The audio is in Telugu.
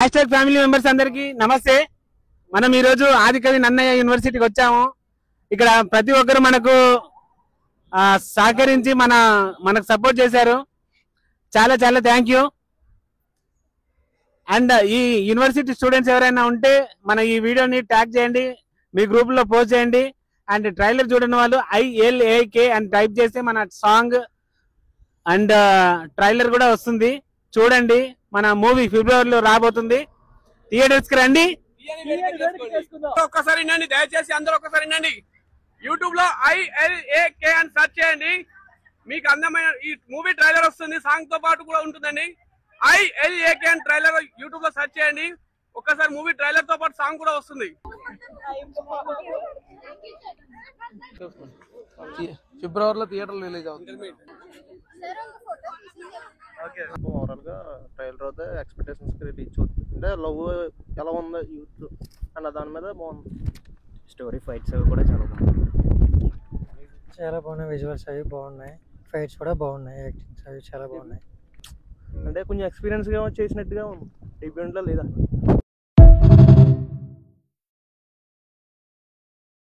హ్యాష్‌ట్యాగ్ ఫ్యామిలీ మెంబర్స్ అందరికి నమస్తే. మనం ఈ రోజు ఆదికవి నన్నయ్య యూనివర్సిటీకి వచ్చాము. ఇక్కడ ప్రతి ఒక్కరు మనకు సహకరించి మనకు సపోర్ట్ చేశారు. చాలా చాలా థ్యాంక్ యూ. అండ్ ఈ యూనివర్సిటీ స్టూడెంట్స్ ఎవరైనా ఉంటే మన ఈ వీడియోని ట్యాగ్ చేయండి, మీ గ్రూప్ లో పోస్ట్ చేయండి. అండ్ ట్రైలర్ చూడని వాళ్ళు ILAK అని టైప్ చేస్తే మన సాంగ్ అండ్ ట్రైలర్ కూడా వస్తుంది, చూడండి. మన మూవీ ఫిబ్రవరిలో రాబోతుంది. థియేటర్స్ కి రండి. ఒక్కసారి వినండి, దయచేసి అందరూ ఒక్కసారి వినండి. యూట్యూబ్ లో ILAK అని సెర్చ్ చేయండి, మీకు అందమైన ఈ మూవీ ట్రైలర్ వస్తుంది, సాంగ్ తో పాటు కూడా ఉంటుందండి. ILAK అని ట్రైలర్ యూట్యూబ్ లో సెర్చ్ చేయండి, ఒక్కసారి మూవీ ట్రైలర్ తో పాటు సాంగ్ కూడా వస్తుంది. ఫిబ్రవరిలో థియేటర్ రిలీజ్ అవుతుంది. ఓవరాల్ గా ట్రైలర్ అయితే ఎక్స్పెక్టేషన్స్ రీచ్ అవుతుంది. అంటే లవ్ ఎలా ఉందో యూత్ అన్న దాని మీద బాగుంది. స్టోరీ ఫైట్స్ అవి కూడా చాలా బాగున్నాయి. చాలా బాగున్నాయి, విజువల్స్ అవి బాగున్నాయి, ఫైట్స్ కూడా బాగున్నాయి, యాక్టింగ్స్ అవి చాలా బాగున్నాయి. అంటే కొంచెం ఎక్స్పీరియన్స్ గా చేసినట్టుగా ఉంది, డిఫరెంట్ లో లేదా.